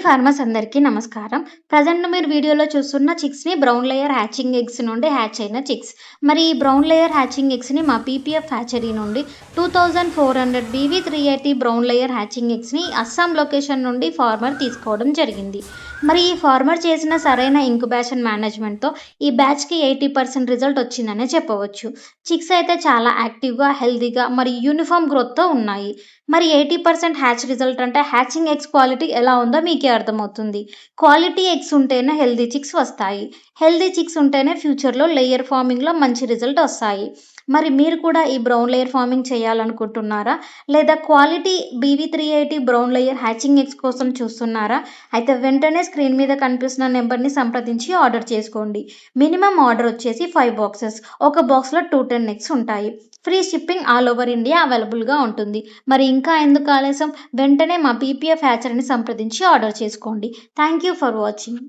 Farmers అందరికీ నమస్కారం. Present మీరు వీడియోలో చూస్తున్న చిక్స్‌ని బ్రౌన్ లేయర్ హ్యాచింగ్ ఎగ్స్ నుండి హ్యాచ్ అయిన చిక్స్. మరి ఈ బ్రౌన్ లేయర్ హ్యాచింగ్ ఎగ్స్‌ని మా పీపీఎఫ్ హ్యాచరీ నుండి 2400 BV380 బ్రౌన్ లేయర్ హ్యాచింగ్ ఎగ్స్‌ని అస్సాం లొకేషన్ నుండి ఫార్మర్ తీసుకోవడం జరిగింది. మరి ఈ ఫార్మర్ చేసిన సరైన ఇంక్యుబేషన్ మేనేజ్‌మెంట్‌తో ఈ బ్యాచ్‌కి 80% రిజల్ట్ వచ్చిందనే చెప్పవచ్చు. చిక్స్ అయితే చాలా యాక్టివ్‌గా, హెల్తీగా మరియు యూనిఫార్మ్ గ్రోత్‌తో ఉన్నాయి. మరి 80% హ్యాచ్ రిజల్ట్ అంటే హ్యాచింగ్ ఎగ్స్ క్వాలిటీ ఎలా ఉందో మీకే అర్థమవుతుంది. క్వాలిటీ ఎగ్స్ ఉంటేనే హెల్తీ చిక్స్ వస్తాయి. హెల్తీ చిక్స్ ఉంటేనే ఫ్యూచర్‌లో లేయర్ ఫార్మింగ్‌లో మంచి రిజల్ట్ వస్తాయి. మరి మీరు కూడా ఈ బ్రౌన్ లేయర్ ఫార్మింగ్ చేయాలనుకుంటున్నారా? లేదా quality BV380 brown layer hatching eggs కోసం చూస్తున్నారా? అయితే వెంటనే స్క్రీన్ మీద కనిపిస్తున్న నెంబర్‌ని సంప్రదించి ఆర్డర్ చేసుకోండి. మినిమమ్ ఆర్డర్ వచ్చేసి 5 బాక్సెస్. ఒక బాక్స్‌లో 10 ఎగ్స్ ఉంటాయి. Free shipping all over India అవైలబుల్‌గా ఉంటుంది. మరి ఇంకా ఎందుకు ఆలస్యం? వెంటనే మా పీపీఎఫ్ హ్యాచరీని సంప్రదించి ఆర్డర్ చేసుకోండి. Thank you for watching.